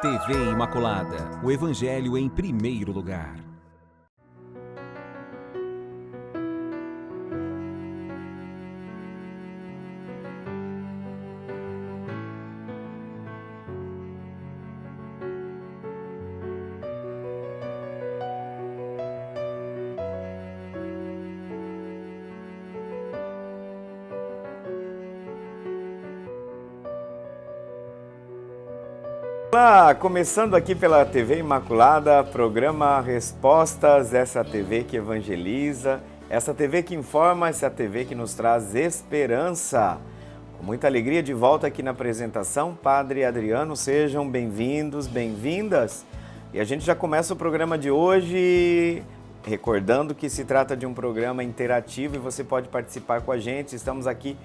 TV Imaculada, o Evangelho em primeiro lugar. Olá, começando aqui pela TV Imaculada, programa Respostas, essa TV que evangeliza, essa TV que informa, essa TV que nos traz esperança. Com muita alegria de volta aqui na apresentação, Padre Adriano, sejam bem-vindos, bem-vindas. E a gente já começa o programa de hoje recordando que se trata de um programa interativo e você pode participar com a gente. Estamos aqui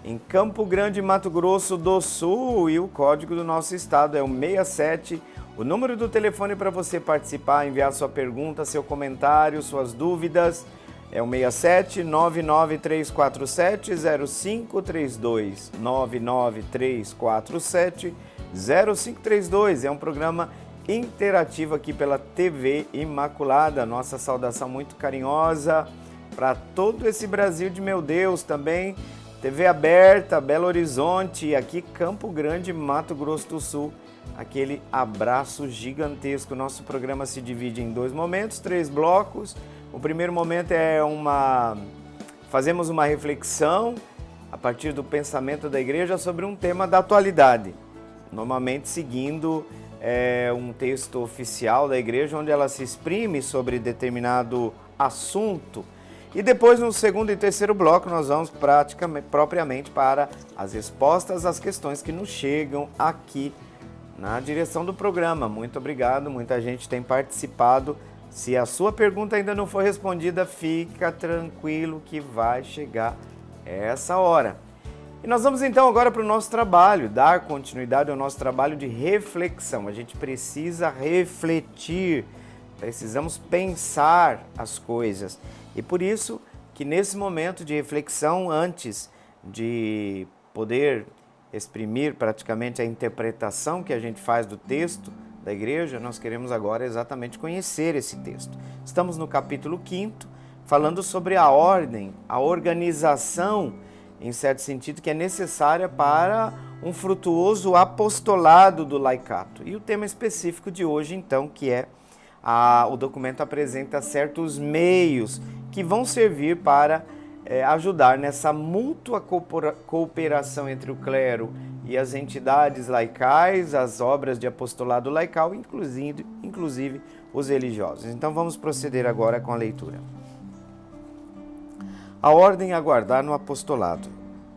em Campo Grande, Mato Grosso do Sul, e o código do nosso estado é o 67. O número do telefone para você participar, enviar sua pergunta, seu comentário, suas dúvidas é o 67 99347 0532. 99347 0532. É um programa interativo aqui pela TV Imaculada. Nossa saudação muito carinhosa para todo esse Brasil de meu Deus também. TV aberta, Belo Horizonte e aqui Campo Grande, Mato Grosso do Sul. Aquele abraço gigantesco. Nosso programa se divide em 2 momentos, 3 blocos. O primeiro momento é fazemos uma reflexão a partir do pensamento da igreja sobre um tema da atualidade. Normalmente seguindo um texto oficial da igreja onde ela se exprime sobre determinado assunto. E depois, no segundo e terceiro bloco, nós vamos propriamente para as respostas às questões que nos chegam aqui na direção do programa. Muito obrigado, muita gente tem participado. Se a sua pergunta ainda não foi respondida, fica tranquilo que vai chegar essa hora. E nós vamos então agora para o nosso trabalho, dar continuidade ao nosso trabalho de reflexão. A gente precisa refletir, precisamos pensar as coisas. E por isso que nesse momento de reflexão, antes de poder exprimir praticamente a interpretação que a gente faz do texto da igreja, nós queremos agora exatamente conhecer esse texto. Estamos no capítulo 5º, falando sobre a ordem, a organização, em certo sentido, que é necessária para um frutuoso apostolado do laicato. E o tema específico de hoje, então, que é o documento apresenta certos meios que vão servir para ajudar nessa mútua cooperação entre o clero e as entidades laicais, as obras de apostolado laical, inclusive os religiosos. Então vamos proceder agora com a leitura. A ordem a guardar no apostolado,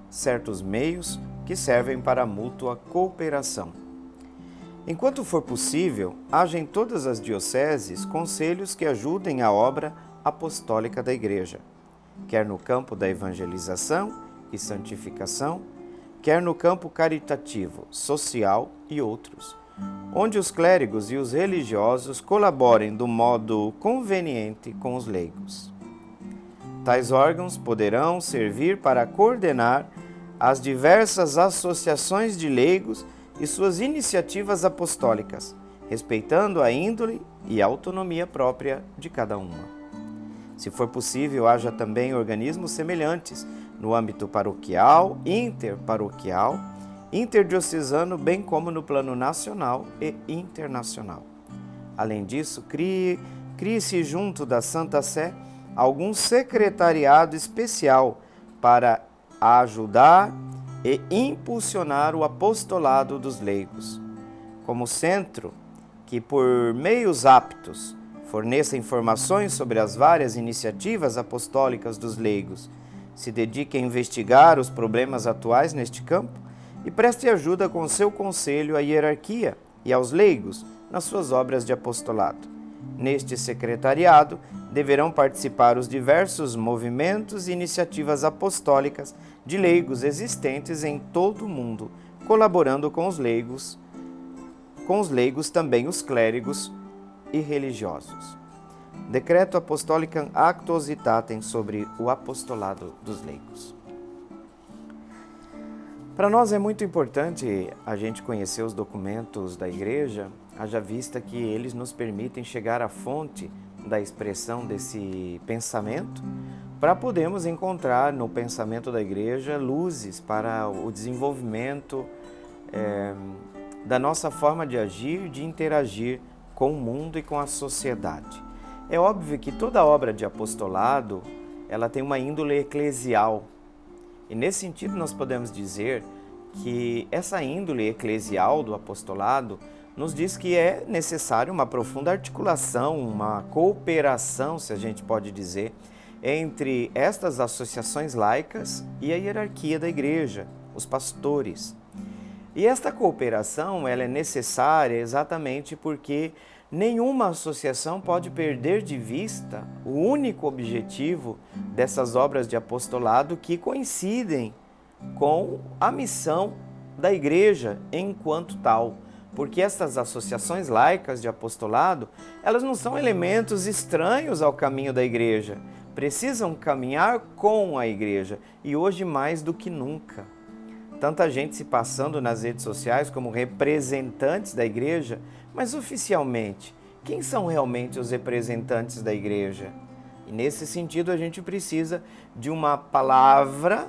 certos meios que servem para a mútua cooperação. Enquanto for possível, haja em todas as dioceses conselhos que ajudem a obra apostólica da Igreja, quer no campo da evangelização e santificação, quer no campo caritativo, social e outros, onde os clérigos e os religiosos colaborem do modo conveniente com os leigos. Tais órgãos poderão servir para coordenar as diversas associações de leigos e suas iniciativas apostólicas, respeitando a índole e a autonomia própria de cada uma. Se for possível, haja também organismos semelhantes no âmbito paroquial, interparoquial, interdiocesano, bem como no plano nacional e internacional. Além disso, crie-se junto da Santa Sé algum secretariado especial para ajudar e impulsionar o apostolado dos leigos, como centro que, por meios aptos, forneça informações sobre as várias iniciativas apostólicas dos leigos, se dedique a investigar os problemas atuais neste campo e preste ajuda com seu conselho à hierarquia e aos leigos nas suas obras de apostolado. Neste secretariado deverão participar os diversos movimentos e iniciativas apostólicas de leigos existentes em todo o mundo, colaborando com os leigos também os clérigos e religiosos. Decreto Apostolicam Actuositatem sobre o apostolado dos leigos. Para nós é muito importante a gente conhecer os documentos da Igreja, haja vista que eles nos permitem chegar à fonte da expressão desse pensamento, para podermos encontrar no pensamento da igreja luzes para o desenvolvimento da nossa forma de agir, de interagir com o mundo e com a sociedade. É óbvio que toda obra de apostolado, ela tem uma índole eclesial. E nesse sentido nós podemos dizer que essa índole eclesial do apostolado nos diz que é necessário uma profunda articulação, uma cooperação, se a gente pode dizer, entre estas associações laicas e a hierarquia da igreja, os pastores. E esta cooperação ela é necessária exatamente porque nenhuma associação pode perder de vista o único objetivo dessas obras de apostolado que coincidem com a missão da igreja enquanto tal. Porque essas associações laicas de apostolado, elas não são elementos estranhos ao caminho da igreja. Precisam caminhar com a igreja e hoje mais do que nunca. Tanta gente se passando nas redes sociais como representantes da igreja, mas oficialmente, quem são realmente os representantes da igreja? E nesse sentido a gente precisa de uma palavra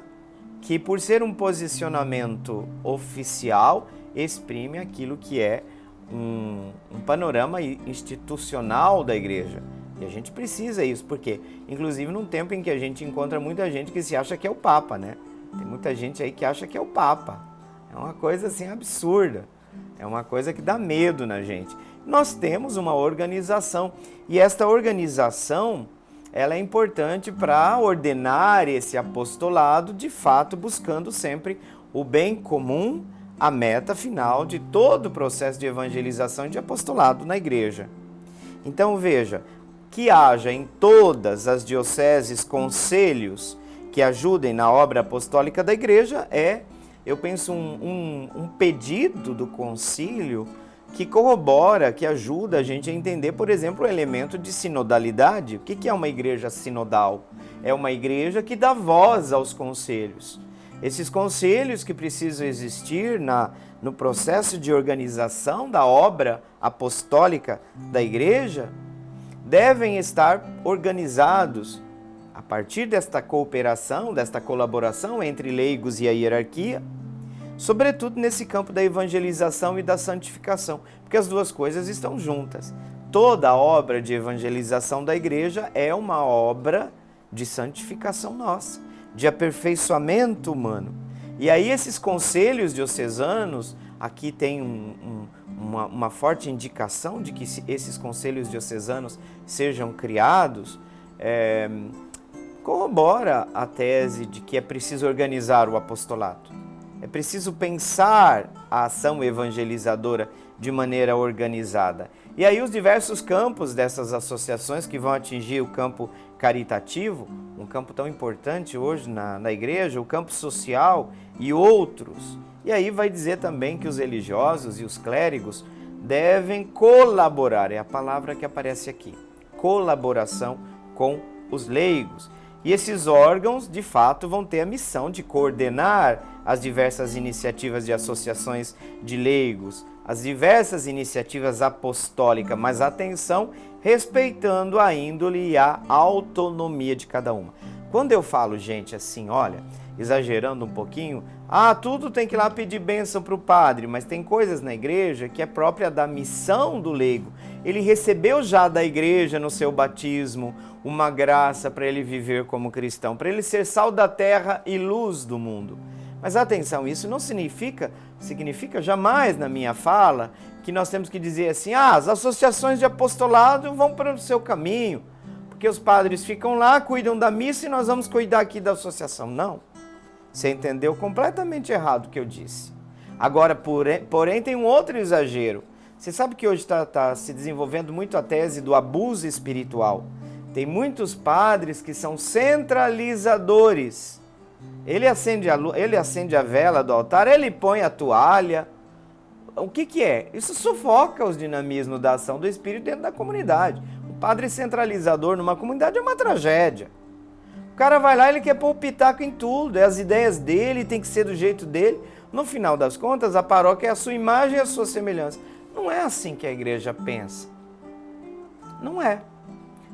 que, por ser um posicionamento oficial, exprime aquilo que é um panorama institucional da igreja. E a gente precisa isso, porque, inclusive, num tempo em que a gente encontra muita gente que se acha que é o Papa, né? Tem muita gente aí que acha que é o Papa. É uma coisa assim absurda. É uma coisa que dá medo na gente. Nós temos uma organização e esta organização ela é importante para ordenar esse apostolado, de fato, buscando sempre o bem comum, a meta final de todo o processo de evangelização e de apostolado na igreja. Então veja, que haja em todas as dioceses conselhos que ajudem na obra apostólica da igreja eu penso, um pedido do concílio que corrobora, que ajuda a gente a entender, por exemplo, o elemento de sinodalidade. O que é uma igreja sinodal? É uma igreja que dá voz aos conselhos. Esses conselhos que precisam existir no processo de organização da obra apostólica da igreja devem estar organizados a partir desta cooperação, desta colaboração entre leigos e a hierarquia, sobretudo nesse campo da evangelização e da santificação, porque as duas coisas estão juntas. Toda a obra de evangelização da igreja é uma obra de santificação nossa, de aperfeiçoamento humano. E aí esses conselhos diocesanos, aqui tem uma forte indicação de que esses conselhos diocesanos sejam criados, corrobora a tese de que é preciso organizar o apostolado. É preciso pensar a ação evangelizadora de maneira organizada. E aí os diversos campos dessas associações que vão atingir o campo caritativo, um campo tão importante hoje na igreja, o campo social e outros. E aí vai dizer também que os religiosos e os clérigos devem colaborar, é a palavra que aparece aqui, colaboração com os leigos. E esses órgãos, de fato, vão ter a missão de coordenar as diversas iniciativas de associações de leigos, as diversas iniciativas apostólicas, mas atenção, respeitando a índole e a autonomia de cada uma. Quando eu falo, gente, assim, olha, exagerando um pouquinho, tudo tem que ir lá pedir bênção para o padre, mas tem coisas na igreja que é própria da missão do leigo. Ele recebeu já da igreja no seu batismo uma graça para ele viver como cristão, para ele ser sal da terra e luz do mundo. Mas atenção, isso não significa jamais na minha fala que nós temos que dizer assim, as associações de apostolado vão para o seu caminho, porque os padres ficam lá, cuidam da missa e nós vamos cuidar aqui da associação. Não, você entendeu completamente errado o que eu disse. Agora, porém, tem um outro exagero. Você sabe que hoje está se desenvolvendo muito a tese do abuso espiritual. Tem muitos padres que são centralizadores. Ele acende a vela do altar, ele põe a toalha. O que é? Isso sufoca os dinamismos da ação do Espírito dentro da comunidade. O padre centralizador numa comunidade é uma tragédia. O cara vai lá, ele quer pôr o pitaco em tudo, as ideias dele, tem que ser do jeito dele. No final das contas, a paróquia é a sua imagem e a sua semelhança. Não é assim que a igreja pensa. Não é.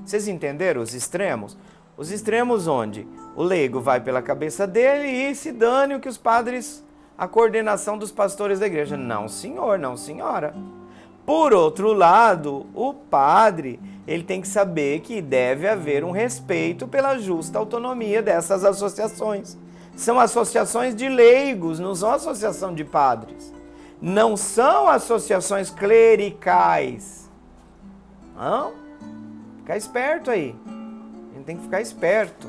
Vocês entenderam os extremos? Os extremos onde o leigo vai pela cabeça dele e se dane o que os padres, a coordenação dos pastores da igreja. Não, senhor, não, senhora. Por outro lado, o padre, ele tem que saber que deve haver um respeito pela justa autonomia dessas associações. São associações de leigos, não são associação de padres. Não são associações clericais. Não? Ficar esperto aí. A gente tem que ficar esperto.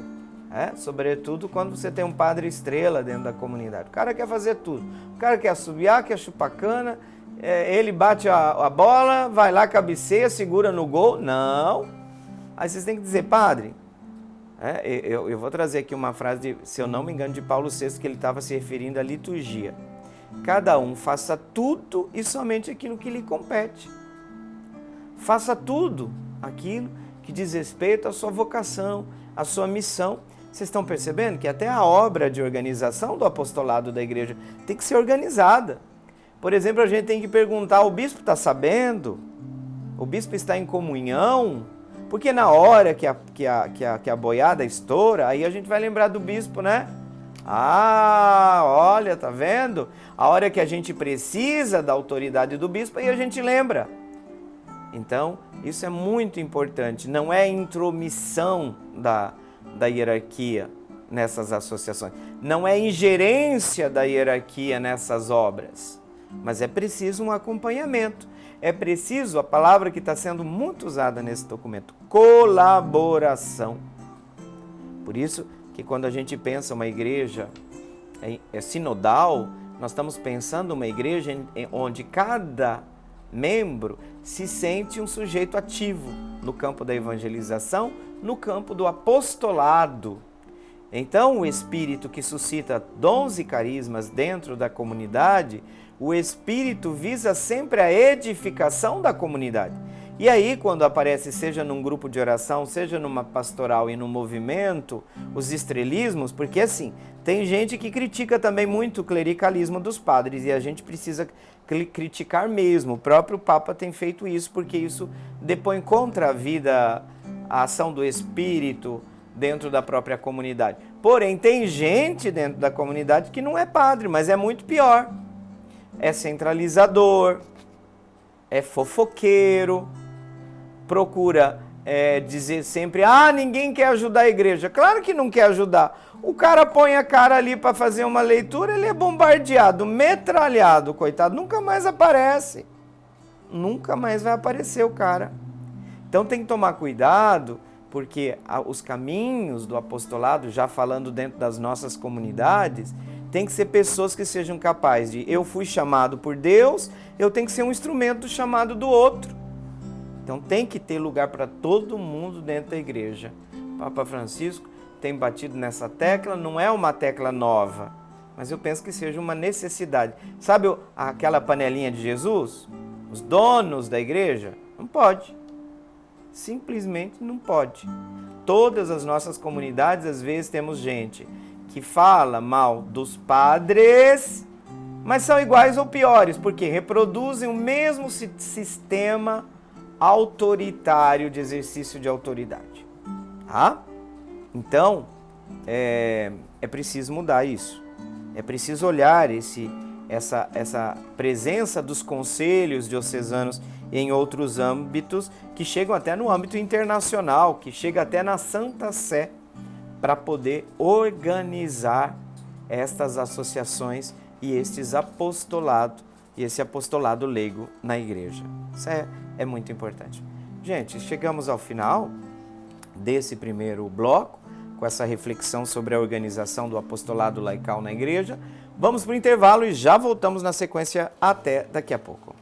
Sobretudo quando você tem um padre estrela dentro da comunidade. O cara quer fazer tudo. O cara quer assobiar, quer chupar cana, ele bate a bola, vai lá, cabeceia, segura no gol. Não. Aí vocês têm que dizer, padre, eu vou trazer aqui uma frase, se eu não me engano, de Paulo VI, que ele estava se referindo à liturgia. Cada um faça tudo e somente aquilo que lhe compete. Faça tudo aquilo que diz respeito à sua vocação, à sua missão. Vocês estão percebendo que até a obra de organização do apostolado da igreja tem que ser organizada. Por exemplo, a gente tem que perguntar, o bispo está sabendo? O bispo está em comunhão? Porque na hora que a boiada estoura, aí a gente vai lembrar do bispo, né? Ah, olha, tá vendo? A hora que a gente precisa da autoridade do bispo, aí a gente lembra. Então, isso é muito importante. Não é intromissão da hierarquia nessas associações. Não é ingerência da hierarquia nessas obras. Mas é preciso um acompanhamento. É preciso, a palavra que está sendo muito usada nesse documento, colaboração. Por isso que quando a gente pensa uma igreja sinodal, nós estamos pensando uma igreja onde cada membro se sente um sujeito ativo no campo da evangelização, no campo do apostolado. Então, o Espírito que suscita dons e carismas dentro da comunidade, o Espírito visa sempre a edificação da comunidade. E aí, quando aparece, seja num grupo de oração, seja numa pastoral e no movimento, os estrelismos, porque assim, tem gente que critica também muito o clericalismo dos padres, e a gente precisa criticar mesmo. O próprio Papa tem feito isso, porque isso depõe contra a vida, a ação do Espírito dentro da própria comunidade. Porém, tem gente dentro da comunidade que não é padre, mas é muito pior. É centralizador, é fofoqueiro, procura dizer sempre, ninguém quer ajudar a igreja. Claro que não quer ajudar. O cara põe a cara ali para fazer uma leitura, ele é bombardeado, metralhado, coitado, nunca mais aparece. Nunca mais vai aparecer o cara. Então tem que tomar cuidado, porque os caminhos do apostolado, já falando dentro das nossas comunidades, tem que ser pessoas que sejam capazes de, eu fui chamado por Deus, eu tenho que ser um instrumento do chamado do outro. Então tem que ter lugar para todo mundo dentro da igreja. O Papa Francisco tem batido nessa tecla, não é uma tecla nova, mas eu penso que seja uma necessidade. Sabe aquela panelinha de Jesus? Os donos da igreja? Não pode. Simplesmente não pode. Todas as nossas comunidades, às vezes, temos gente que fala mal dos padres, mas são iguais ou piores, porque reproduzem o mesmo sistema autoritário de exercício de autoridade. Tá? Então, é preciso mudar isso. É preciso olhar essa presença dos conselhos diocesanos em outros âmbitos, que chegam até no âmbito internacional, que chega até na Santa Sé, para poder organizar estas associações e estes apostolados, e esse apostolado leigo na igreja. Isso é muito importante. Gente, chegamos ao final desse primeiro bloco, com essa reflexão sobre a organização do apostolado laical na igreja. Vamos para o intervalo e já voltamos na sequência. Até daqui a pouco.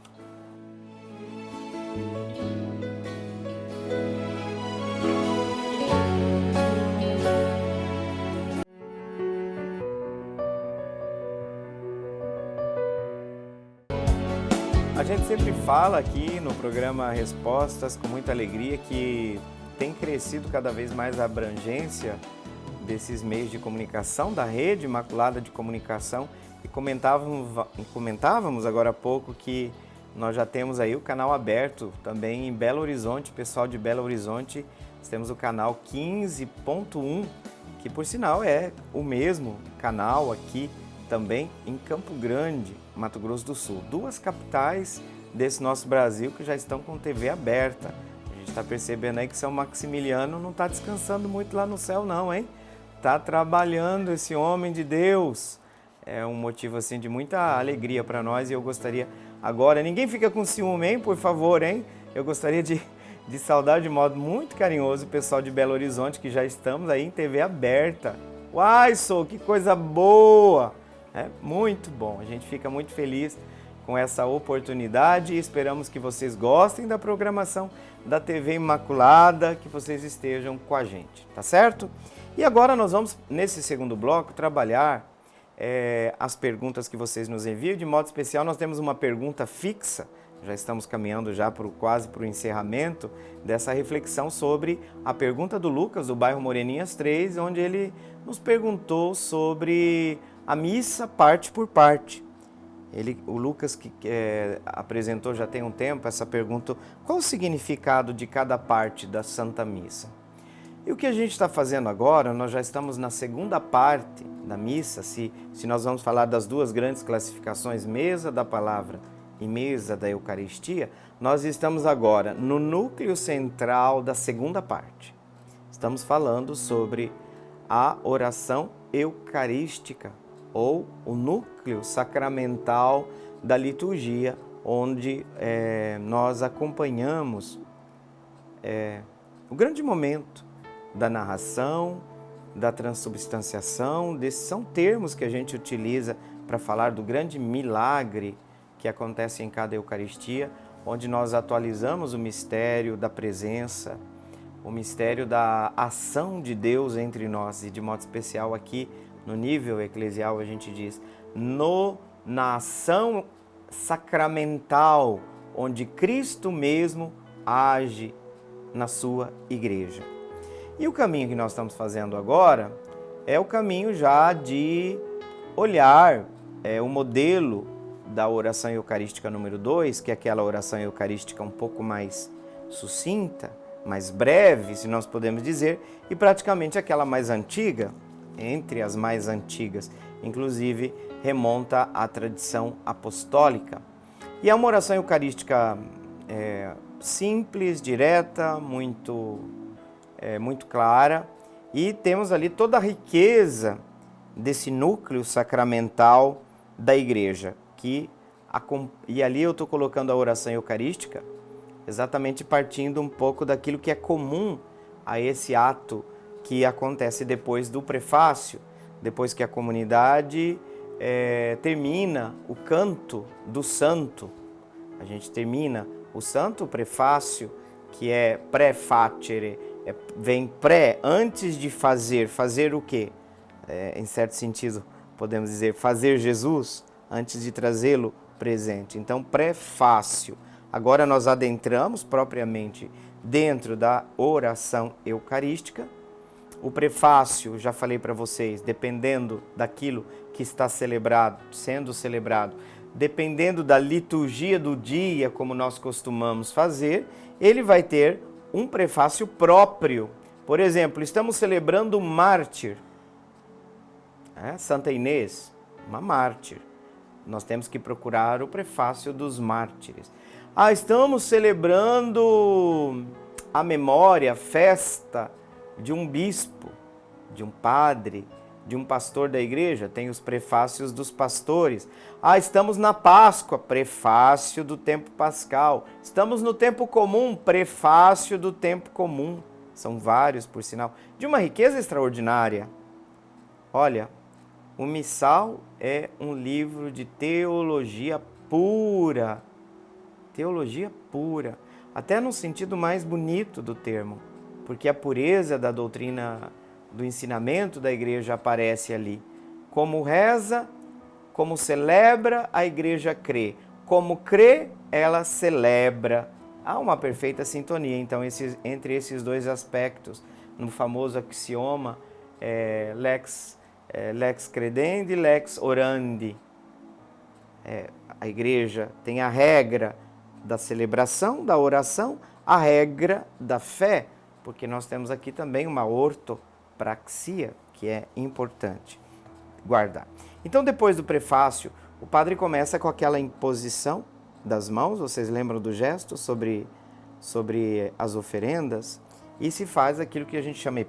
A gente sempre fala aqui no programa Respostas com muita alegria que tem crescido cada vez mais a abrangência desses meios de comunicação, da Rede Imaculada de Comunicação, e comentávamos agora há pouco que nós já temos aí o canal aberto também em Belo Horizonte, pessoal de Belo Horizonte, nós temos o canal 15.1, que por sinal é o mesmo canal aqui também em Campo Grande, Mato Grosso do Sul. Duas capitais desse nosso Brasil que já estão com TV aberta. A gente está percebendo aí que São Maximiliano não está descansando muito lá no céu não, hein? Está trabalhando esse homem de Deus. É um motivo assim de muita alegria para nós e eu gostaria agora, ninguém fica com ciúme, hein? Por favor, hein? Eu gostaria de saudar de modo muito carinhoso o pessoal de Belo Horizonte, que já estamos aí em TV aberta. Uai, sou, que coisa boa! É muito bom, a gente fica muito feliz com essa oportunidade e esperamos que vocês gostem da programação da TV Imaculada, que vocês estejam com a gente, tá certo? E agora nós vamos, nesse segundo bloco, trabalhar as perguntas que vocês nos enviam. De modo especial, nós temos uma pergunta fixa, já estamos caminhando já quase para o encerramento dessa reflexão sobre a pergunta do Lucas, do bairro Moreninhas 3, onde ele nos perguntou sobre a missa parte por parte. O Lucas que apresentou já tem um tempo essa pergunta, qual o significado de cada parte da Santa Missa? E o que a gente está fazendo agora, nós já estamos na segunda parte da missa, se nós vamos falar das duas grandes classificações, mesa da palavra e mesa da Eucaristia, nós estamos agora no núcleo central da segunda parte. Estamos falando sobre a oração eucarística, ou o núcleo sacramental da liturgia, onde nós acompanhamos o grande momento da narração, da transubstanciação, desses são termos que a gente utiliza para falar do grande milagre que acontece em cada Eucaristia, onde nós atualizamos o mistério da presença, o mistério da ação de Deus entre nós, e de modo especial aqui no nível eclesial a gente diz, na ação sacramental, onde Cristo mesmo age na sua igreja. E o caminho que nós estamos fazendo agora é o caminho já de olhar o modelo da oração eucarística número 2, que é aquela oração eucarística um pouco mais sucinta, mais breve, se nós podemos dizer, e praticamente aquela mais antiga, entre as mais antigas, inclusive remonta à tradição apostólica. E é uma oração eucarística simples, direta, muito clara, e temos ali toda a riqueza desse núcleo sacramental da igreja, e ali eu estou colocando a oração eucarística exatamente partindo um pouco daquilo que é comum a esse ato que acontece depois do prefácio, depois que a comunidade termina o canto do santo. A gente termina o santo, o prefácio, que é pré-facere, vem pré, antes de fazer o quê? Em certo sentido, podemos dizer, fazer Jesus, antes de trazê-lo presente. Então, prefácio. Agora nós adentramos propriamente dentro da oração eucarística. O prefácio, já falei para vocês, dependendo daquilo que está sendo celebrado, dependendo da liturgia do dia, como nós costumamos fazer, ele vai ter um prefácio próprio. Por exemplo, estamos celebrando um mártir, Santa Inês, uma mártir. Nós temos que procurar o prefácio dos mártires. Estamos celebrando a memória, a festa de um bispo, de um padre, de um pastor da igreja, tem os prefácios dos pastores. Estamos na Páscoa, prefácio do tempo pascal. Estamos no tempo comum, prefácio do tempo comum. São vários, por sinal, de uma riqueza extraordinária. Olha, o Missal é um livro de teologia pura. Teologia pura, até no sentido mais bonito do termo, porque a pureza da doutrina, do ensinamento da igreja aparece ali. Como reza, como celebra, a igreja crê. Como crê, ela celebra. Há uma perfeita sintonia, então, entre esses dois aspectos, no famoso axioma lex credendi, lex orandi. A igreja tem a regra da celebração, da oração, a regra da fé, porque nós temos aqui também uma ortopraxia, que é importante guardar. Então, depois do prefácio, o padre começa com aquela imposição das mãos, vocês lembram do gesto sobre as oferendas, e se faz aquilo que a gente chama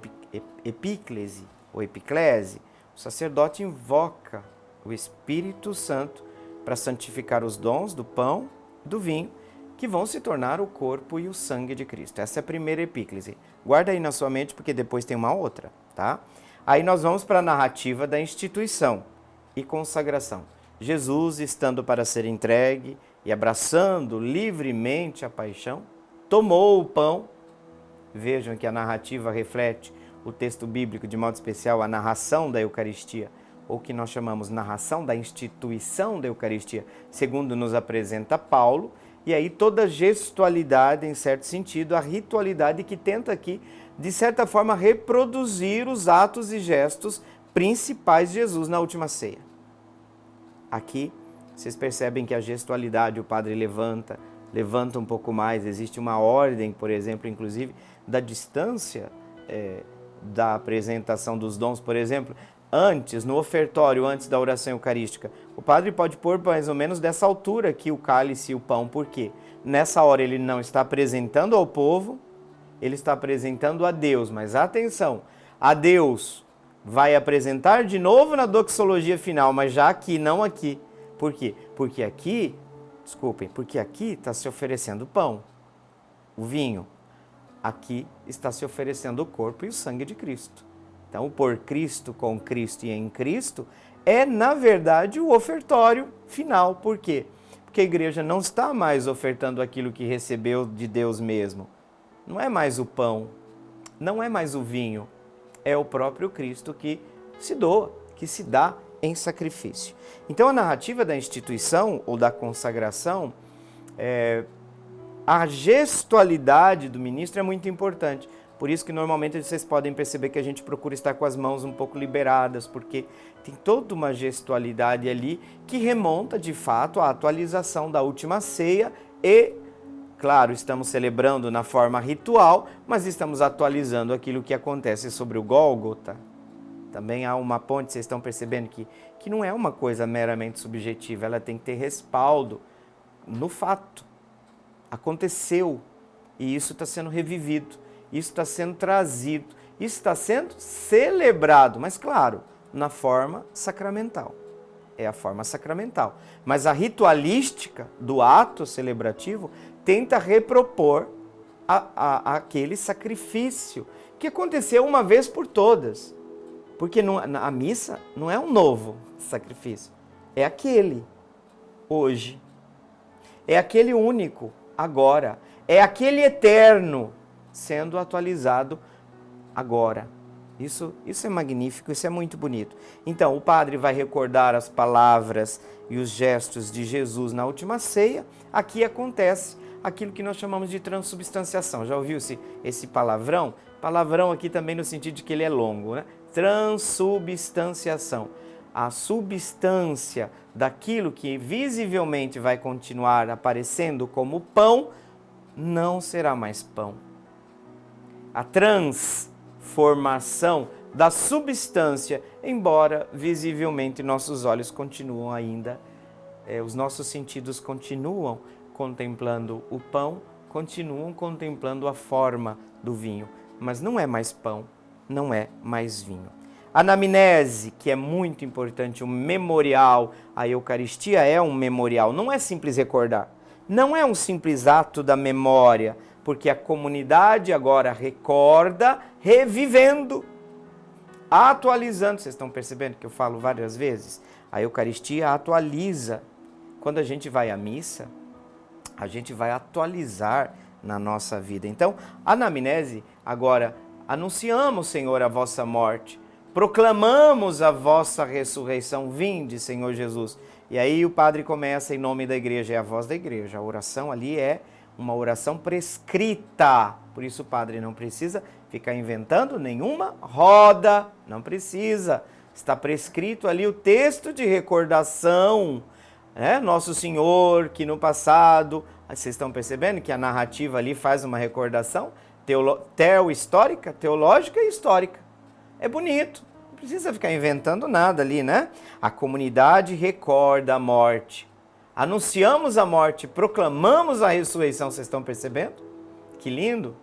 epíclese ou epiclese. O sacerdote invoca o Espírito Santo para santificar os dons do pão e do vinho, que vão se tornar o corpo e o sangue de Cristo. Essa é a primeira epíclese. Guarda aí na sua mente, porque depois tem uma outra, tá? Aí nós vamos para a narrativa da instituição e consagração. Jesus, estando para ser entregue e abraçando livremente a paixão, tomou o pão. Vejam que a narrativa reflete o texto bíblico, de modo especial a narração da Eucaristia, ou que nós chamamos narração da instituição da Eucaristia, segundo nos apresenta Paulo, e aí toda gestualidade, em certo sentido, a ritualidade que tenta aqui, de certa forma, reproduzir os atos e gestos principais de Jesus na última ceia. Aqui, vocês percebem que a gestualidade o padre levanta um pouco mais, existe uma ordem, por exemplo, inclusive, da distância da apresentação dos dons, por exemplo, antes, no ofertório, antes da oração eucarística, o padre pode pôr mais ou menos dessa altura aqui o cálice e o pão, por quê? Nessa hora ele não está apresentando ao povo, ele está apresentando a Deus, mas atenção, a Deus vai apresentar de novo na doxologia final, mas já aqui, não aqui. Por quê? Porque aqui está se oferecendo o pão, o vinho. Aqui está se oferecendo o corpo e o sangue de Cristo. Então, por Cristo, com Cristo e em Cristo, é, na verdade, o ofertório final. Por quê? Porque a igreja não está mais ofertando aquilo que recebeu de Deus mesmo. Não é mais o pão, não é mais o vinho, é o próprio Cristo que se doa, que se dá em sacrifício. Então, a narrativa da instituição ou da consagração, a gestualidade do ministro é muito importante. Por isso que normalmente vocês podem perceber que a gente procura estar com as mãos um pouco liberadas, porque tem toda uma gestualidade ali que remonta de fato à atualização da última ceia e, claro, estamos celebrando na forma ritual, mas estamos atualizando aquilo que acontece sobre o Gólgota. Também há uma ponte, vocês estão percebendo que não é uma coisa meramente subjetiva, ela tem que ter respaldo no fato. Aconteceu e isso está sendo revivido. Isso está sendo trazido, isso está sendo celebrado, mas claro, na forma sacramental. É a forma sacramental. Mas a ritualística do ato celebrativo tenta repropor aquele sacrifício que aconteceu uma vez por todas. Porque a missa não é um novo sacrifício, é aquele hoje, é aquele único agora, é aquele eterno sendo atualizado agora. Isso é magnífico, isso é muito bonito. Então, o padre vai recordar as palavras e os gestos de Jesus na última ceia. Aqui acontece aquilo que nós chamamos de transubstanciação. Já ouviu esse palavrão? Palavrão aqui também no sentido de que ele é longo, né? Transubstanciação. A substância daquilo que visivelmente vai continuar aparecendo como pão, não será mais pão. A transformação da substância, embora visivelmente nossos olhos continuam ainda, os nossos sentidos continuam contemplando o pão, continuam contemplando a forma do vinho, mas não é mais pão, não é mais vinho. Anamnese, que é muito importante, um memorial, a Eucaristia é um memorial, não é simples recordar, não é um simples ato da memória, porque a comunidade agora recorda, revivendo, atualizando. Vocês estão percebendo que eu falo várias vezes? A Eucaristia atualiza. Quando a gente vai à missa, a gente vai atualizar na nossa vida. Então, a anamnese, agora, anunciamos, Senhor, a vossa morte, proclamamos a vossa ressurreição, vinde, Senhor Jesus. E aí o padre começa em nome da igreja, é a voz da igreja. A oração ali é uma oração prescrita. Por isso o padre não precisa ficar inventando nenhuma roda, não precisa. Está prescrito ali o texto de recordação. Nosso Senhor, que no passado Vocês estão percebendo que a narrativa ali faz uma recordação teohistórica, teológica e histórica. É bonito, não precisa ficar inventando nada ali, né? A comunidade recorda a morte. Anunciamos a morte, proclamamos a ressurreição, vocês estão percebendo? Que lindo!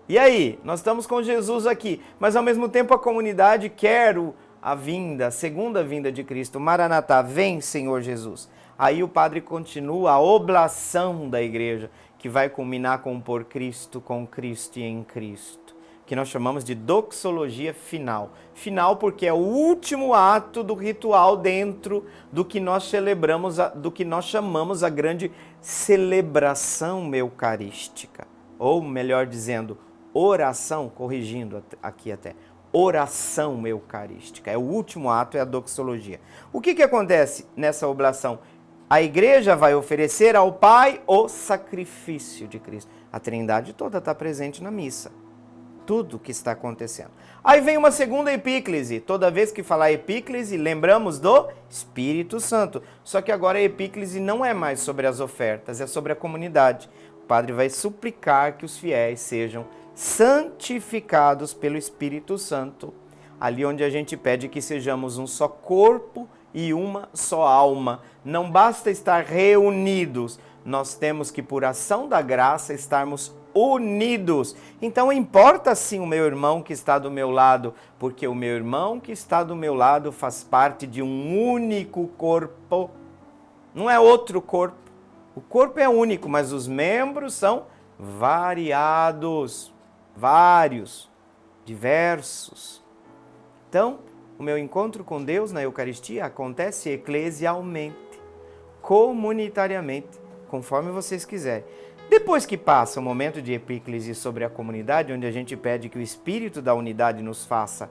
E aí, nós estamos com Jesus aqui, mas ao mesmo tempo a comunidade quer a segunda vinda de Cristo. Maranatá, vem, Senhor Jesus. Aí o padre continua a oblação da igreja, que vai culminar com por Cristo, com Cristo e em Cristo, que nós chamamos de doxologia final. Final porque é o último ato do ritual dentro do que nós celebramos, do que nós chamamos a grande celebração eucarística. Ou melhor dizendo, oração, corrigindo aqui até, oração eucarística. É o último ato, é a doxologia. O que acontece nessa oblação? A igreja vai oferecer ao Pai o sacrifício de Cristo. A Trindade toda está presente na missa. Tudo que está acontecendo. Aí vem uma segunda epíclise. Toda vez que falar epíclise, lembramos do Espírito Santo. Só que agora a epíclise não é mais sobre as ofertas, é sobre a comunidade. O padre vai suplicar que os fiéis sejam santificados pelo Espírito Santo, ali onde a gente pede que sejamos um só corpo e uma só alma. Não basta estar reunidos, nós temos que, por ação da graça, estarmos unidos. Então importa sim o meu irmão que está do meu lado, porque o meu irmão que está do meu lado faz parte de um único corpo, não é outro corpo. O corpo é único, mas os membros são variados. Vários, diversos. Então, o meu encontro com Deus na Eucaristia acontece eclesialmente, comunitariamente, conforme vocês quiserem. Depois que passa o momento de epíclise sobre a comunidade, onde a gente pede que o Espírito da unidade nos faça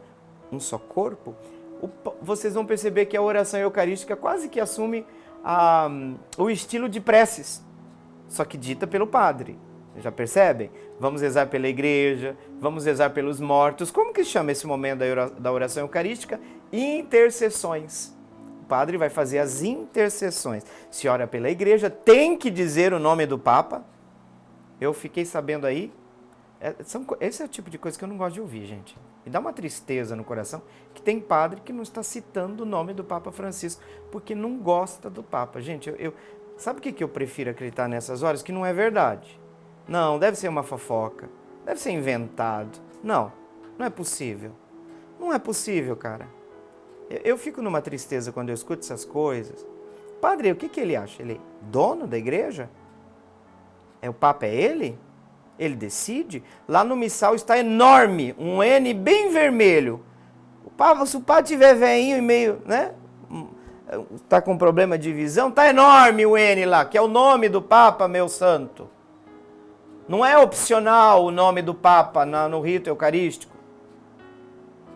um só corpo, vocês vão perceber que a oração eucarística quase que assume o estilo de preces, só que dita pelo padre. Já percebem? Vamos rezar pela igreja, vamos rezar pelos mortos. Como que chama esse momento da oração eucarística? Intercessões. O padre vai fazer as intercessões. Se ora pela igreja, tem que dizer o nome do Papa. Eu fiquei sabendo aí. Esse é o tipo de coisa que eu não gosto de ouvir, gente. Me dá uma tristeza no coração que tem padre que não está citando o nome do Papa Francisco, porque não gosta do Papa. Gente, sabe o que eu prefiro acreditar nessas horas? Que não é verdade. Não, deve ser uma fofoca, deve ser inventado. Não, não é possível. Não é possível, cara. Eu fico numa tristeza quando eu escuto essas coisas. Padre, o que ele acha? Ele é dono da igreja? O Papa é ele? Ele decide? Lá no missal está enorme, um N bem vermelho. Se o padre tiver veinho e meio, né? Está com problema de visão, está enorme o N lá, que é o nome do Papa, meu santo. Não é opcional o nome do Papa no rito eucarístico.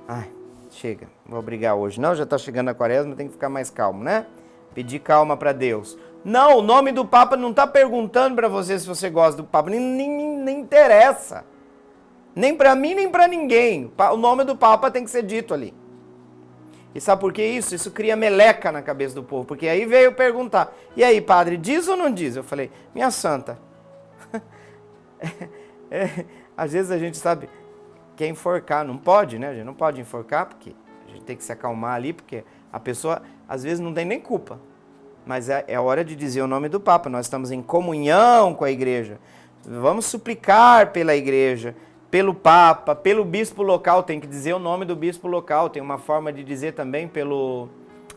Ai, chega, vou brigar hoje. Não, já está chegando a quaresma, tem que ficar mais calmo, né? Pedir calma para Deus. Não, o nome do Papa não está perguntando para você se você gosta do Papa. Nem interessa. Nem para mim, nem para ninguém. O nome do Papa tem que ser dito ali. E sabe por que isso? Isso cria meleca na cabeça do povo. Porque aí veio perguntar, e aí, padre, diz ou não diz? Eu falei, minha santa... às vezes a gente sabe quer enforcar, não pode, né? A gente não pode enforcar porque a gente tem que se acalmar ali, porque a pessoa às vezes não tem nem culpa, mas é hora de dizer o nome do Papa. Nós estamos em comunhão com a igreja, vamos suplicar pela igreja, pelo Papa, pelo bispo local, tem que dizer o nome do bispo local, tem uma forma de dizer também pelo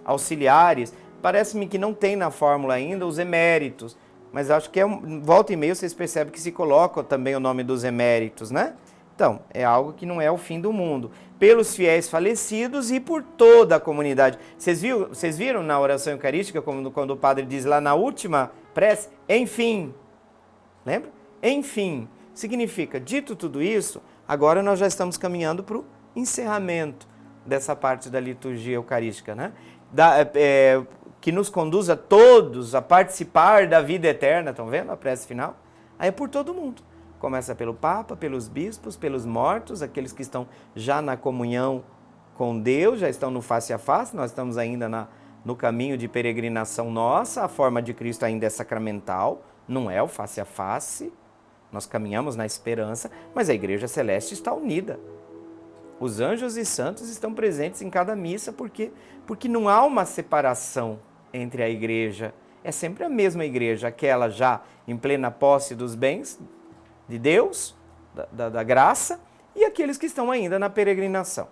auxiliares. Parece-me que não tem na fórmula ainda os eméritos, mas acho que volta e meia vocês percebem que se coloca também o nome dos eméritos, né? Então, é algo que não é o fim do mundo. Pelos fiéis falecidos e por toda a comunidade. Vocês viram na oração eucarística, quando o padre diz lá na última prece, enfim. Lembra? Enfim. Significa, dito tudo isso, agora nós já estamos caminhando para o encerramento dessa parte da liturgia eucarística, né? Que nos conduz a todos a participar da vida eterna, estão vendo a prece final? Aí é por todo mundo. Começa pelo Papa, pelos bispos, pelos mortos, aqueles que estão já na comunhão com Deus, já estão no face a face, nós estamos ainda no caminho de peregrinação nossa, a forma de Cristo ainda é sacramental, Não é o face a face, nós caminhamos na esperança, mas a igreja celeste está unida. Os anjos e santos estão presentes em cada missa porque não há uma separação entre a igreja. É sempre a mesma igreja, aquela já em plena posse dos bens de Deus, da graça, e aqueles que estão ainda na peregrinação.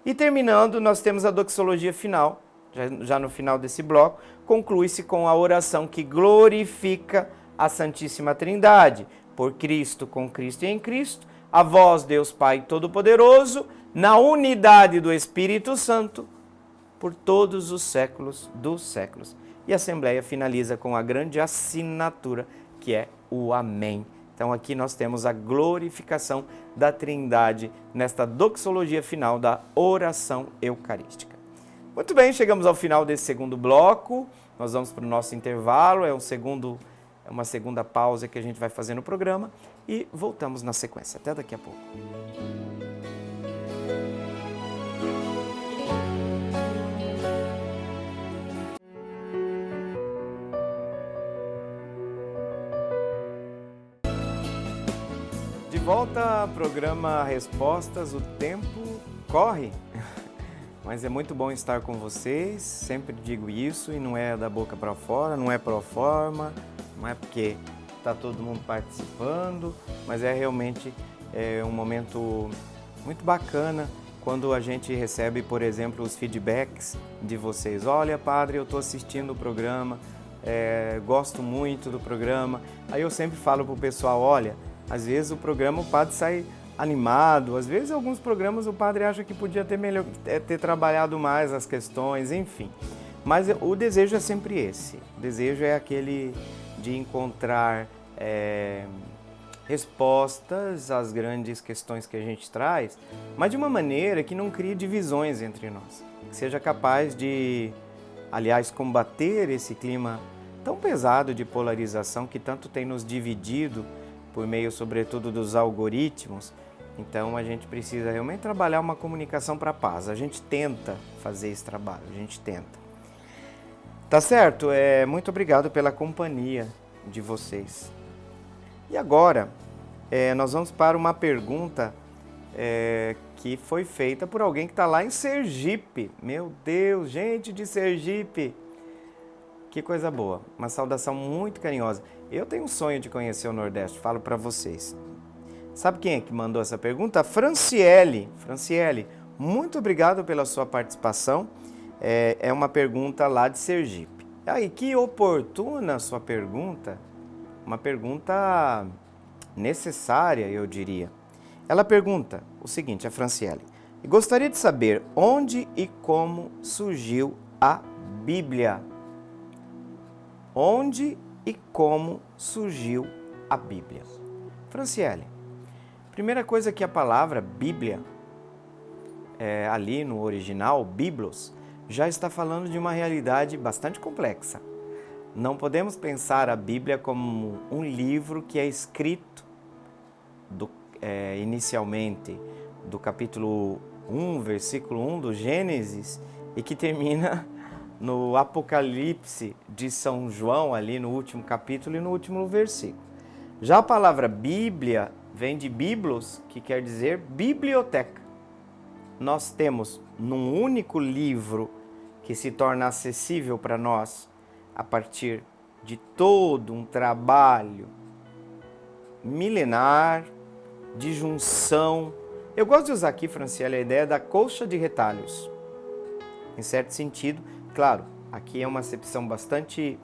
E terminando, nós temos a doxologia final, já no final desse bloco, conclui-se com a oração que glorifica a Santíssima Trindade, por Cristo, com Cristo e em Cristo, a vós, Deus Pai Todo-Poderoso, na unidade do Espírito Santo, por todos os séculos dos séculos. E a Assembleia finaliza com a grande assinatura, que é o Amém. Então aqui nós temos a glorificação da Trindade nesta doxologia final da oração eucarística. Muito bem, chegamos ao final desse segundo bloco. Nós vamos para o nosso intervalo, é uma segunda pausa que a gente vai fazer no programa e voltamos na sequência. Até daqui a pouco. De volta ao programa Respostas, o tempo corre, mas é muito bom estar com vocês, sempre digo isso e não é da boca para fora, não é pro forma, não é porque está todo mundo participando, mas é realmente um momento muito bacana quando a gente recebe, por exemplo, os feedbacks de vocês. Olha, padre, eu estou assistindo o programa, gosto muito do programa. Aí eu sempre falo para o pessoal, olha, às vezes o programa o padre sai animado, às vezes alguns programas o padre acha que podia ter trabalhado mais as questões, enfim. Mas o desejo é sempre esse, o desejo é aquele de encontrar respostas às grandes questões que a gente traz, mas de uma maneira que não crie divisões entre nós, que seja capaz de, aliás, combater esse clima tão pesado de polarização que tanto tem nos dividido por meio, sobretudo, dos algoritmos. Então, a gente precisa realmente trabalhar uma comunicação para a paz. A gente tenta fazer esse trabalho, a gente tenta. Tá certo? Muito obrigado pela companhia de vocês. E agora, nós vamos para uma pergunta que foi feita por alguém que está lá em Sergipe. Meu Deus, gente de Sergipe! Que coisa boa, uma saudação muito carinhosa. Eu tenho um sonho de conhecer o Nordeste, falo para vocês. Sabe quem é que mandou essa pergunta? Franciele. Franciele, muito obrigado pela sua participação. É uma pergunta lá de Sergipe. Aí, que oportuna a sua pergunta, uma pergunta necessária, eu diria. Ela pergunta o seguinte, a Franciele: gostaria de saber onde e como surgiu a Bíblia. Onde e como surgiu a Bíblia? Franciele, primeira coisa que a palavra Bíblia, ali no original, Biblos, já está falando de uma realidade bastante complexa. Não podemos pensar a Bíblia como um livro que é escrito inicialmente do capítulo 1, versículo 1 do Gênesis e que termina no Apocalipse de São João, ali no último capítulo e no último versículo. Já a palavra Bíblia vem de Biblos, que quer dizer biblioteca. Nós temos num único livro que se torna acessível para nós a partir de todo um trabalho milenar de junção. Eu gosto de usar aqui, Franciele, a ideia da colcha de retalhos. Em certo sentido, claro, aqui é uma acepção bastante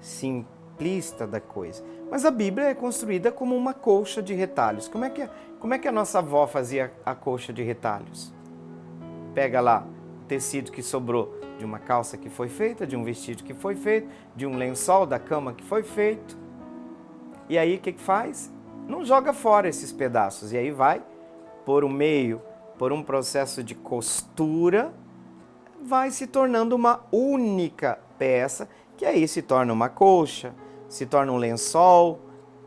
simplista da coisa, mas a Bíblia é construída como uma colcha de retalhos. Como é que a nossa avó fazia a colcha de retalhos? Pega lá o tecido que sobrou de uma calça que foi feita, de um vestido que foi feito, de um lençol da cama que foi feito. E aí o que faz? Não joga fora esses pedaços. E aí vai, por um processo de costura, vai se tornando uma única peça, que aí se torna uma colcha, se torna um lençol,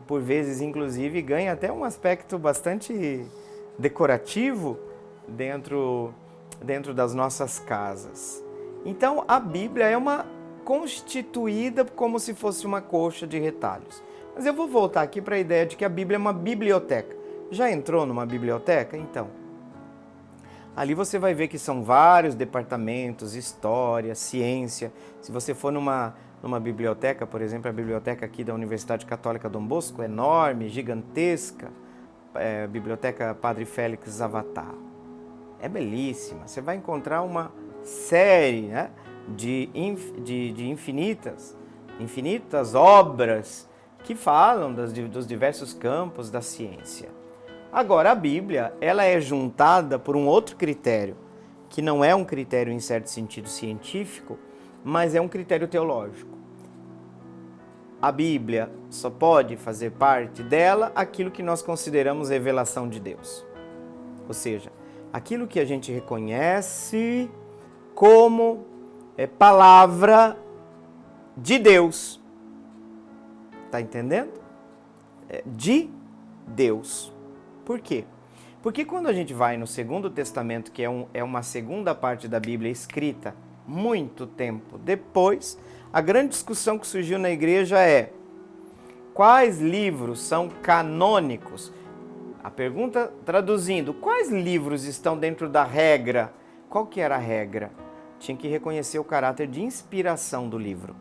por vezes, inclusive, ganha até um aspecto bastante decorativo dentro das nossas casas. Então, a Bíblia é constituída como se fosse uma colcha de retalhos. Mas eu vou voltar aqui para a ideia de que a Bíblia é uma biblioteca. Já entrou numa biblioteca? Então, ali você vai ver que são vários departamentos, história, ciência. Se você for numa biblioteca, por exemplo, a biblioteca aqui da Universidade Católica Dom Bosco, enorme, gigantesca, Biblioteca Padre Félix Avatar. É belíssima. Você vai encontrar uma série, né, de infinitas obras que falam dos diversos campos da ciência. Agora, a Bíblia, ela é juntada por um outro critério, que não é um critério em certo sentido científico, mas é um critério teológico. A Bíblia só pode fazer parte dela aquilo que nós consideramos revelação de Deus. Ou seja, aquilo que a gente reconhece como palavra de Deus. Tá entendendo? De Deus. Por quê? Porque quando a gente vai no Segundo Testamento, que é uma segunda parte da Bíblia escrita muito tempo depois, a grande discussão que surgiu na igreja é: quais livros são canônicos? A pergunta, traduzindo, quais livros estão dentro da regra? Qual que era a regra? Tinha que reconhecer o caráter de inspiração do livro.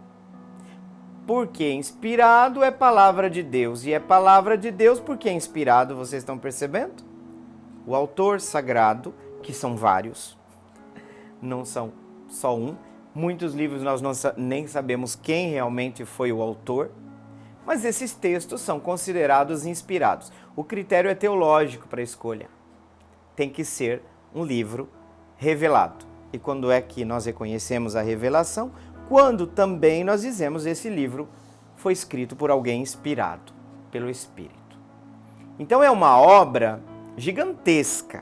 Porque inspirado é palavra de Deus, e é palavra de Deus porque é inspirado, vocês estão percebendo? O autor sagrado, que são vários, não são só um. Muitos livros nós nem sabemos quem realmente foi o autor, mas esses textos são considerados inspirados. O critério é teológico para a escolha. Tem que ser um livro revelado. E quando é que nós reconhecemos a revelação? Quando também nós dizemos esse livro foi escrito por alguém inspirado pelo Espírito. Então é uma obra gigantesca.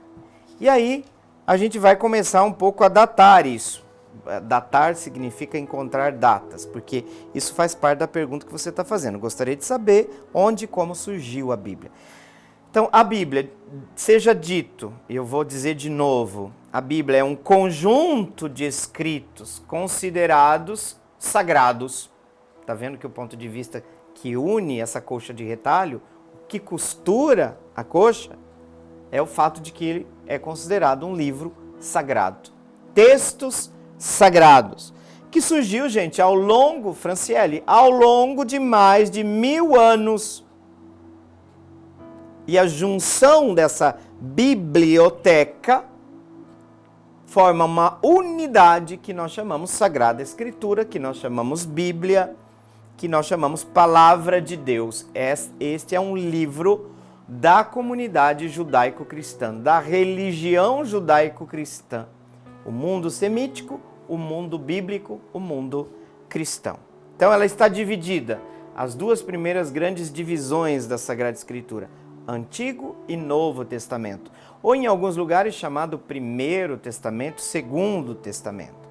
E aí a gente vai começar um pouco a datar isso. Datar significa encontrar datas, porque isso faz parte da pergunta que você está fazendo. Gostaria de saber onde e como surgiu a Bíblia. Então, a Bíblia, seja dito, e eu vou dizer de novo, a Bíblia é um conjunto de escritos considerados sagrados. Está vendo que o ponto de vista que une essa coxa de retalho, que costura a coxa, é o fato de que ele é considerado um livro sagrado. Textos sagrados. Que surgiu, gente, Franciele, ao longo de mais de 1000 anos. E a junção dessa biblioteca forma uma unidade que nós chamamos Sagrada Escritura, que nós chamamos Bíblia, que nós chamamos Palavra de Deus. Este é um livro da comunidade judaico-cristã, da religião judaico-cristã. O mundo semítico, o mundo bíblico, o mundo cristão. Então ela está dividida, as duas primeiras grandes divisões da Sagrada Escritura, Antigo e Novo Testamento, ou em alguns lugares chamado Primeiro Testamento, Segundo Testamento.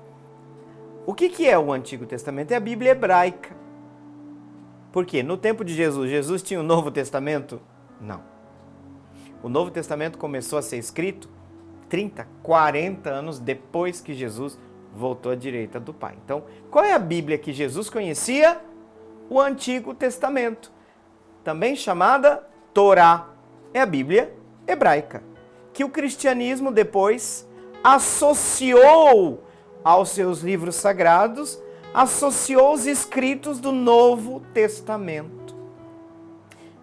O que é o Antigo Testamento? É a Bíblia hebraica. Por quê? No tempo de Jesus tinha o Novo Testamento? Não. O Novo Testamento começou a ser escrito 30, 40 anos depois que Jesus voltou à direita do Pai. Então, qual é a Bíblia que Jesus conhecia? O Antigo Testamento, também chamada Torá. É a Bíblia hebraica, que o cristianismo depois associou aos seus livros sagrados, associou os escritos do Novo Testamento,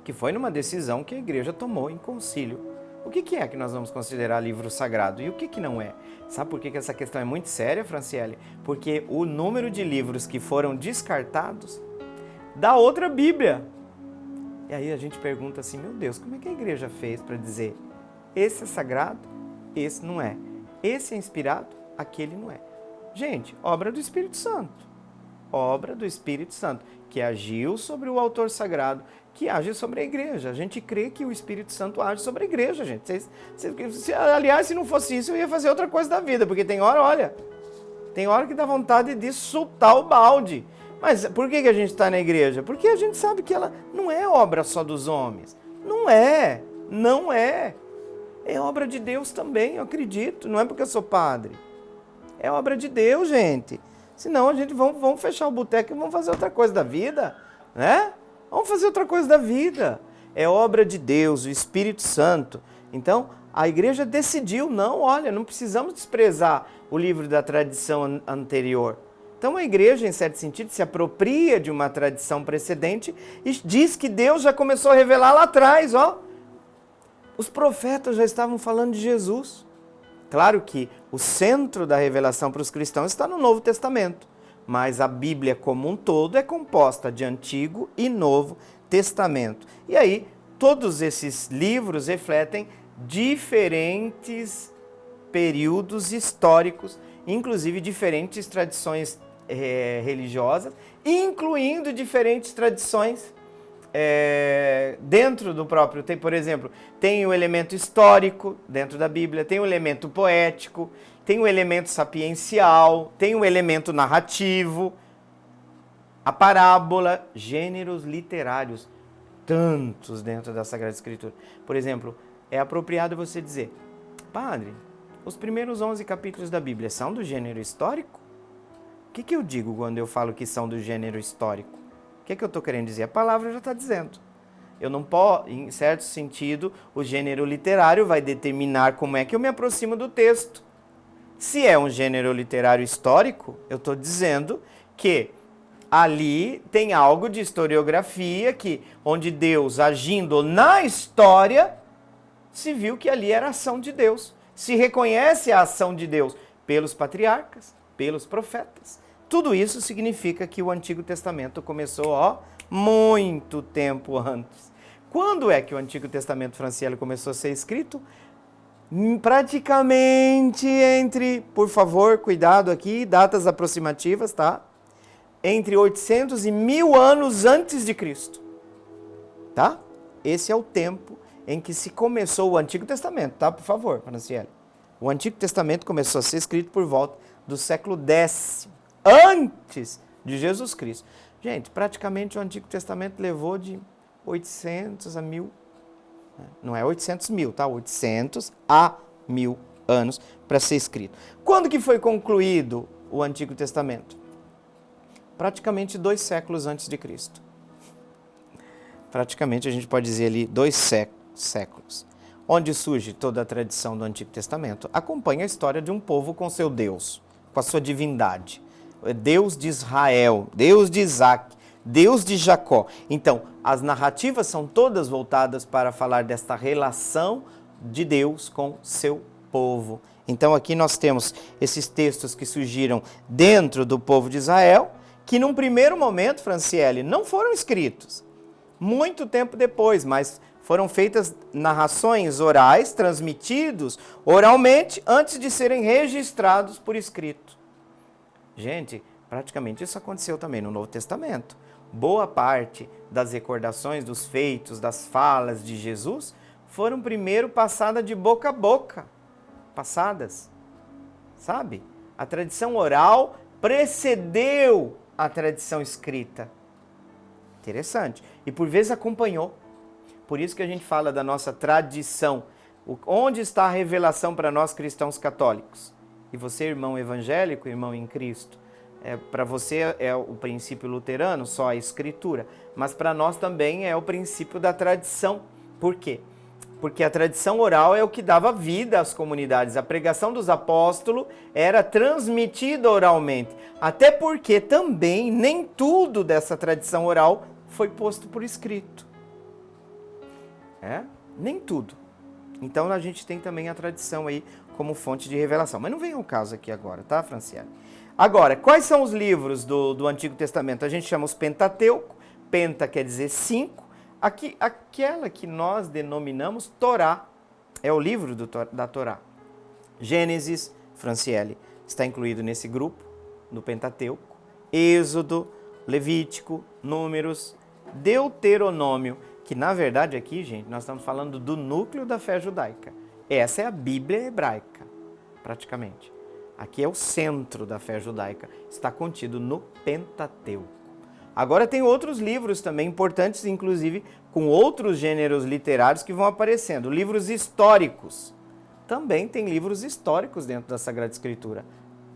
que foi numa decisão que a igreja tomou em concílio. O que é que nós vamos considerar livro sagrado e o que não é? Sabe por que essa questão é muito séria, Franciele? Porque o número de livros que foram descartados da outra Bíblia. E aí a gente pergunta assim, meu Deus, como é que a igreja fez para dizer esse é sagrado, esse não é? Esse é inspirado, aquele não é. Gente, obra do Espírito Santo. Obra do Espírito Santo, que agiu sobre o autor sagrado, que age sobre a igreja. A gente crê que o Espírito Santo age sobre a igreja, gente. Aliás, se não fosse isso, eu ia fazer outra coisa da vida, porque tem hora, olha, tem hora que dá vontade de soltar o balde. Mas por que a gente está na igreja? Porque a gente sabe que ela não é obra só dos homens. Não é. É obra de Deus também, eu acredito. Não é porque eu sou padre. É obra de Deus, gente. Senão a gente vamos fechar o boteco e vamos fazer outra coisa da vida, né? Vamos fazer outra coisa da vida. É obra de Deus, o Espírito Santo. Então, a igreja decidiu, não precisamos desprezar o livro da tradição anterior. Então, a igreja, em certo sentido, se apropria de uma tradição precedente e diz que Deus já começou a revelar lá atrás, Os profetas já estavam falando de Jesus. Claro que o centro da revelação para os cristãos está no Novo Testamento, mas a Bíblia como um todo é composta de Antigo e Novo Testamento. E aí, todos esses livros refletem diferentes períodos históricos, inclusive diferentes tradições religiosas, incluindo diferentes tradições dentro do próprio. Por exemplo, tem o elemento histórico dentro da Bíblia, tem o elemento poético, tem o elemento sapiencial, tem o elemento narrativo, a parábola, gêneros literários, tantos dentro da Sagrada Escritura. Por exemplo, é apropriado você dizer: padre, os primeiros 11 capítulos da Bíblia são do gênero histórico? O que eu digo quando eu falo que são do gênero histórico? O que eu estou querendo dizer? A palavra já está dizendo. Eu não posso, em certo sentido, o gênero literário vai determinar como é que eu me aproximo do texto. Se é um gênero literário histórico, eu estou dizendo que ali tem algo de historiografia, onde Deus, agindo na história, se viu que ali era a ação de Deus. Se reconhece a ação de Deus pelos patriarcas, pelos profetas. Tudo isso significa que o Antigo Testamento começou muito tempo antes. Quando é que o Antigo Testamento, Franciele, começou a ser escrito? Praticamente por favor, cuidado aqui, datas aproximativas, tá? Entre 800 e 1000 anos antes de Cristo. Tá? Esse é o tempo em que se começou o Antigo Testamento, tá? Por favor, Franciele. O Antigo Testamento começou a ser escrito por volta do século X, antes de Jesus Cristo. Gente, praticamente o Antigo Testamento levou de 800 a 1000, não é 800 mil, tá? 800 a 1000 anos para ser escrito. Quando que foi concluído o Antigo Testamento? Praticamente 2 séculos antes de Cristo. Praticamente a gente pode dizer ali 2 séculos. Onde surge toda a tradição do Antigo Testamento? Acompanha a história de um povo com seu Deus, com a sua divindade. Deus de Israel, Deus de Isaac, Deus de Jacó. Então, as narrativas são todas voltadas para falar desta relação de Deus com seu povo. Então, aqui nós temos esses textos que surgiram dentro do povo de Israel, que num primeiro momento, Franciele, não foram escritos. Muito tempo depois, mas foram feitas narrações orais, transmitidos oralmente, antes de serem registrados por escrito. Gente, praticamente isso aconteceu também no Novo Testamento. Boa parte das recordações, dos feitos, das falas de Jesus foram primeiro passadas de boca a boca. Passadas, sabe? A tradição oral precedeu a tradição escrita. Interessante. E por vezes acompanhou. Por isso que a gente fala da nossa tradição. Onde está a revelação para nós cristãos católicos? E você, irmão evangélico, irmão em Cristo, para você é o princípio luterano, só a escritura, mas para nós também é o princípio da tradição. Por quê? Porque a tradição oral é o que dava vida às comunidades. A pregação dos apóstolos era transmitida oralmente. Até porque também nem tudo dessa tradição oral foi posto por escrito. Nem tudo. Então a gente tem também a tradição aí como fonte de revelação. Mas não vem ao caso aqui agora, tá, Franciele? Agora, quais são os livros do Antigo Testamento? A gente chama os Pentateuco. Penta quer dizer 5. Aquela que nós denominamos Torá. É o livro da Torá. Gênesis, Franciele, está incluído nesse grupo, do Pentateuco. Êxodo, Levítico, Números, Deuteronômio, que na verdade aqui, gente, nós estamos falando do núcleo da fé judaica. Essa é a Bíblia hebraica, praticamente. Aqui é o centro da fé judaica, está contido no Pentateuco. Agora tem outros livros também importantes, inclusive com outros gêneros literários que vão aparecendo. Livros históricos. Também tem livros históricos dentro da Sagrada Escritura.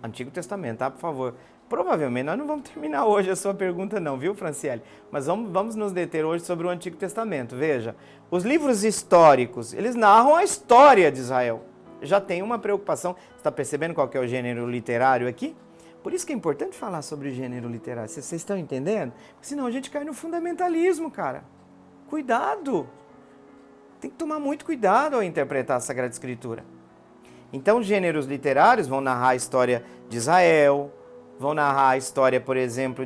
Antigo Testamento, tá? Por favor, Provavelmente nós não vamos terminar hoje a sua pergunta não, viu, Franciele? Mas vamos nos deter hoje sobre o Antigo Testamento. Veja, os livros históricos, eles narram a história de Israel. Já tem uma preocupação. Você está percebendo qual que é o gênero literário aqui? Por isso que é importante falar sobre o gênero literário. Vocês estão entendendo? Porque senão a gente cai no fundamentalismo, cara. Cuidado! Tem que tomar muito cuidado ao interpretar a Sagrada Escritura. Então, gêneros literários vão narrar a história de Israel, vão narrar a história, por exemplo,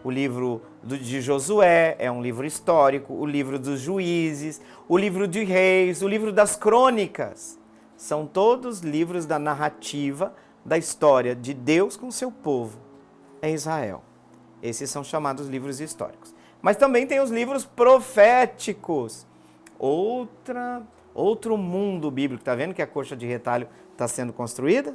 o livro de Josué, é um livro histórico, o livro dos Juízes, o livro de Reis, o livro das Crônicas. São todos livros da narrativa da história de Deus com seu povo, é Israel. Esses são chamados livros históricos. Mas também tem os livros proféticos. Outro mundo bíblico. Está vendo que a coxa de retalho está sendo construída?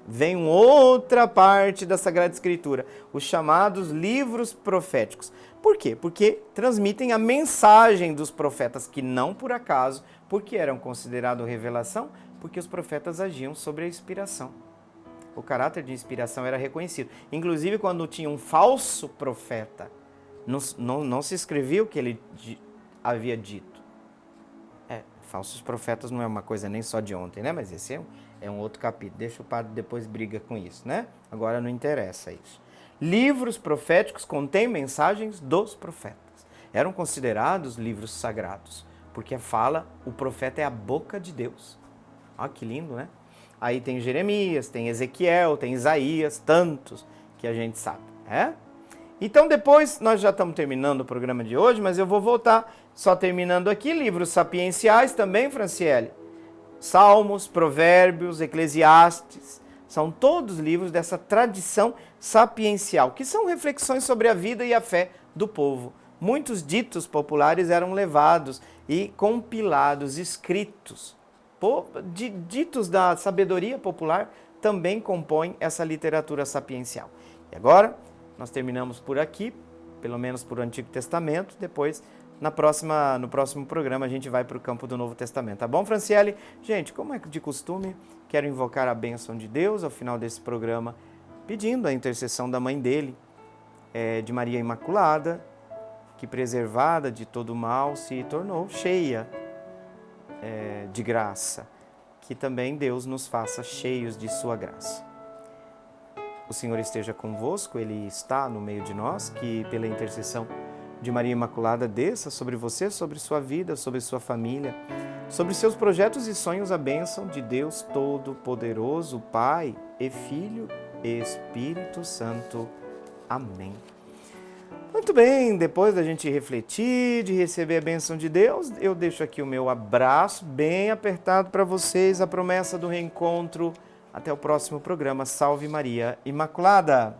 Vem uma outra parte da Sagrada Escritura, os chamados livros proféticos. Por quê? Porque transmitem a mensagem dos profetas, que não por acaso, porque eram considerados revelação, porque os profetas agiam sobre a inspiração. O caráter de inspiração era reconhecido. Inclusive, quando tinha um falso profeta, não se escrevia o que ele havia dito. Falsos profetas não é uma coisa nem só de ontem, né? Mas esse é um outro capítulo. Deixa o padre depois briga com isso, né? Agora não interessa isso. Livros proféticos contêm mensagens dos profetas. Eram considerados livros sagrados, porque o profeta é a boca de Deus. Olha que lindo, né? Aí tem Jeremias, tem Ezequiel, tem Isaías, tantos que a gente sabe, né? Então depois, nós já estamos terminando o programa de hoje, mas eu vou voltar, só terminando aqui, livros sapienciais também, Franciele. Salmos, Provérbios, Eclesiastes, são todos livros dessa tradição sapiencial, que são reflexões sobre a vida e a fé do povo. Muitos ditos populares eram levados e compilados, escritos. Ditos da sabedoria popular também compõem essa literatura sapiencial. E agora, nós terminamos por aqui, pelo menos por o Antigo Testamento. Depois, no próximo programa, a gente vai para o campo do Novo Testamento. Tá bom, Franciele? Gente, como é de costume, quero invocar a bênção de Deus ao final desse programa, pedindo a intercessão da mãe dele, de Maria Imaculada, que preservada de todo mal se tornou cheia de graça. Que também Deus nos faça cheios de sua graça. O Senhor esteja convosco, Ele está no meio de nós, que pela intercessão de Maria Imaculada desça sobre você, sobre sua vida, sobre sua família, sobre seus projetos e sonhos a bênção de Deus Todo-Poderoso, Pai e Filho e Espírito Santo. Amém. Muito bem, depois da gente refletir, de receber a bênção de Deus, eu deixo aqui o meu abraço bem apertado para vocês, a promessa do reencontro. Até o próximo programa. Salve Maria Imaculada!